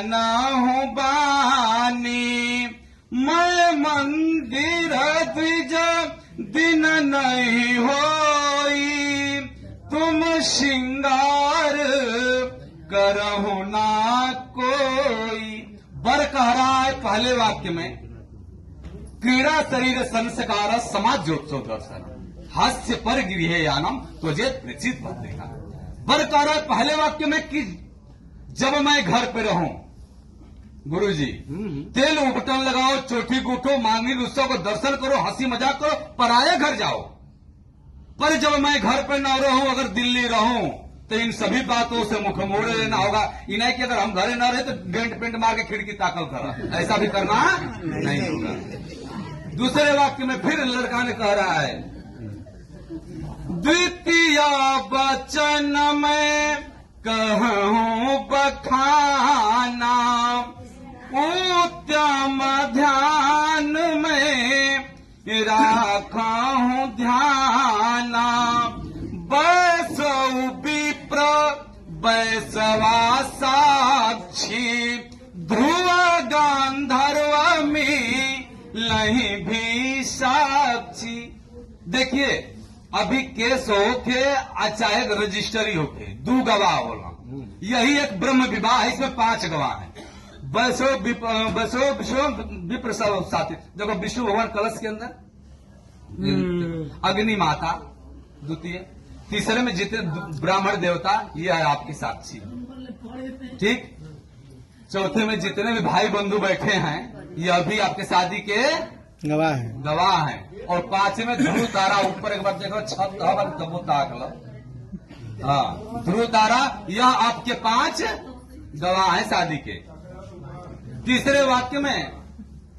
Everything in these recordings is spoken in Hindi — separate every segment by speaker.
Speaker 1: जानहु बानी, मैं मंदिर द्विज दिन नहीं होई, तुम श्रृंगार करहु ना कोई। वर कह रहा है पहले वाक्य में, क्रीड़ा शरीर संस्कार समाज ज्योत्सव दर्शन, हास्य पर गृह यानम तुझे प्रचित भद्रिका। वर कह रहा है पहले वाक्य में कि जब मैं घर पे रहूं, गुरुजी तेल उपटन लगाओ, चोटी गूठो, मांगनी रुस्सों को दर्शन करो, हंसी मजाक करो, पराये घर जाओ। पर जब मैं घर पे न रहूं, अगर दिल्ली रहूं, तो इन सभी बातों से मुख मोड़े लेना होगा। इन्हें कि अगर हम घरे न रहे तो डेंट पेंट मार के खिड़की ताकल करा, ऐसा भी करना नहीं होगा। दूसरे वाक्य में फिर लड़का ने कह रहा है, द्वितीय वचन में कहूं बखाना, उत्तम ध्यान में राखूं ध्याना, बैसौ विप्र बैसवा साक्षी, ध्रुव गांधर्व में लही भी साक्षी। देखिए अभी केस हो के चाहे रजिस्ट्री हो के 2 गवाह होला, यही एक ब्रह्म विवाह है, इसमें 5 गवाह हैं। बैसो विप्र साथी, देखो विष्णु भगवान कलश के अंदर, अग्नि माता द्वितीय, तीसरे में जितने ब्राह्मण देवता ये है आपकी साक्षी, ठीक। चौथे में जितने भी भाई बंधु बैठे हैं ये अभी आपके शादी के गवाह हैं। और 5वें में ध्रुव तारा, ऊपर एक बार देखो छत तबो ताक लो, हाँ ध्रुव तारा, यह आपके 5 गवाह हैं शादी के। तीसरे वाक्य में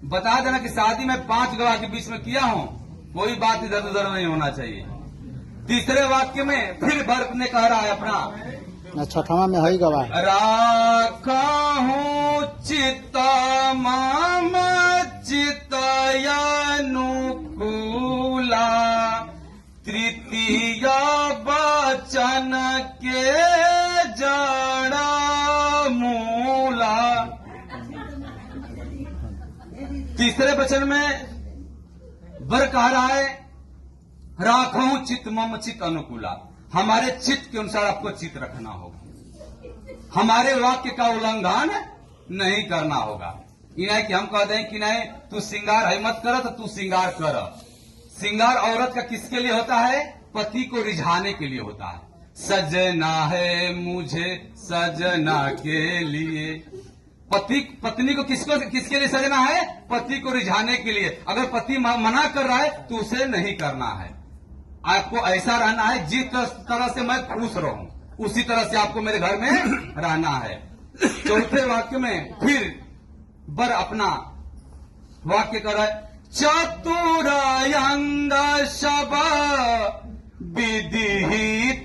Speaker 1: बता देना कि शादी में 5 गवाह के बीच में किया हूं, कोई बात इधर उधर नहीं होना चाहिए। तीसरे वाक्य में फिर भरत ने कह रहा है अपना,
Speaker 2: छठवा में है गवाह,
Speaker 1: राखहूं चित्त माम चित्तयनुकूला, तृतीय वचन के जड़ा मूला। तीसरे वचन में वर कह रहा है, राखूं चित्त मम चित्त अनुकूला, हमारे चित्त के अनुसार आपको चित्त रखना होगा, हमारे वाक्य का उल्लंघन नहीं करना होगा। इन्हें कि हम कह दें कि नहीं तू श्रृंगार है मत कर, तो तू श्रृंगार कर। श्रृंगार औरत का किसके लिए होता है? पति को रिझाने के लिए होता है। सजना है मुझे सजना के लिए, पत्नी को किसके लिए सजना है? पति को रिझाने के लिए। अगर पति मना कर रहा है तो उसे नहीं करना है, आपको ऐसा रहना है जिस तरह से मैं खुश रहूं उसी तरह से आपको मेरे घर में रहना है। चौथे वाक्य में फिर बर अपना वाक्य कर रहा है, चतुरंग शब विधिहितकारी,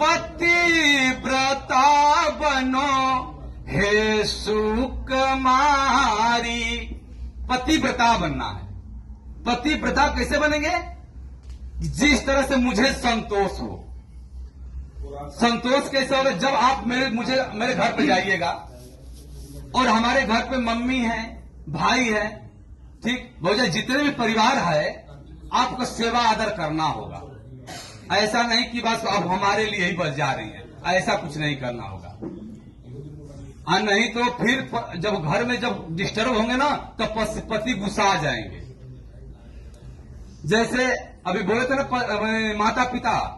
Speaker 1: पतिव्रता बनो हे सुकुमारी। पतिव्रता बनना है। पतिव्रता कैसे बनेंगे? जिस तरह से मुझे संतोष हो। संतोष कैसे होगा? जब आप मेरे घर पे जाइएगा और हमारे घर पे मम्मी है, भाई है, ठीक, भौजा जितने भी परिवार है, आपको सेवा आदर करना होगा। ऐसा नहीं कि बस अब हमारे लिए ही बस जा रही है, ऐसा कुछ नहीं करना होगा। नहीं तो फिर जब घर में जब डिस्टर्ब होंगे ना तो पति गुस्सा जाएंगे। जैसे अभी बोले थे ना माता पिता,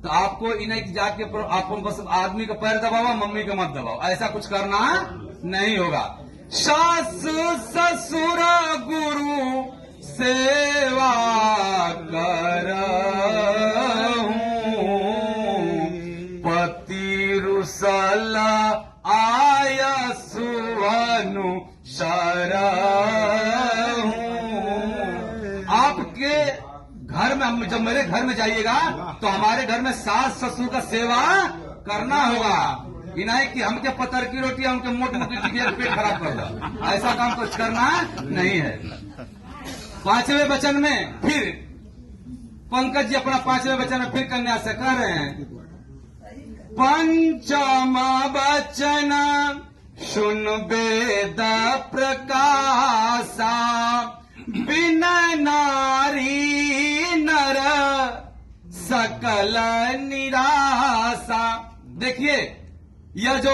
Speaker 1: तो आपको इन्हें जाके आपको बस आदमी का पैर दबाओ, मम्मी का मत दबाओ, ऐसा कुछ करना नहीं होगा। सास ससुर गुरु सेवा करहूं, पति रुसल आय सुवनु शरहूं। आपके घर में जब मेरे घर में जाइएगा तो हमारे घर में सास ससुर का सेवा करना होगा। इन्हें कि हमके पत्थर की रोटी हमके मोटी मोटी टिकिया पेट खराब कर दो, ऐसा काम कुछ करना नहीं है। पांचवें वचन में फिर पंकज जी अपना 5वें वचन में फिर कन्या से कह रहे हैं, पंचम वचन सुन वेद प्रकाशा, बिन नारी नर सकल निराशा। देखिए, यह जो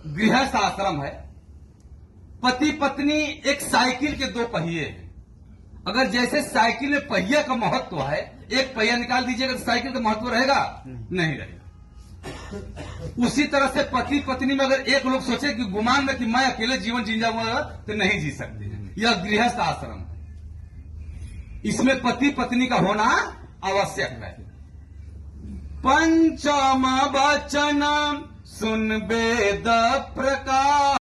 Speaker 1: गृहस्थ आश्रम है, पति पत्नी एक साइकिल के दो पहिए हैं। अगर जैसे साइकिल में पहिया का महत्व है, एक पहिया निकाल दीजिएगा तो साइकिल का महत्व रहेगा? नहीं रहेगा। उसी तरह से पति पत्नी में अगर एक लोग सोचे कि गुमान में कि मैं अकेले जीवन जी जाऊंगा, तो नहीं जी सकते। यह गृहस्थ आश्रम है, इसमें पति पत्नी का होना आवश्यक है। पंचम वचन सुन वेद प्रकाश।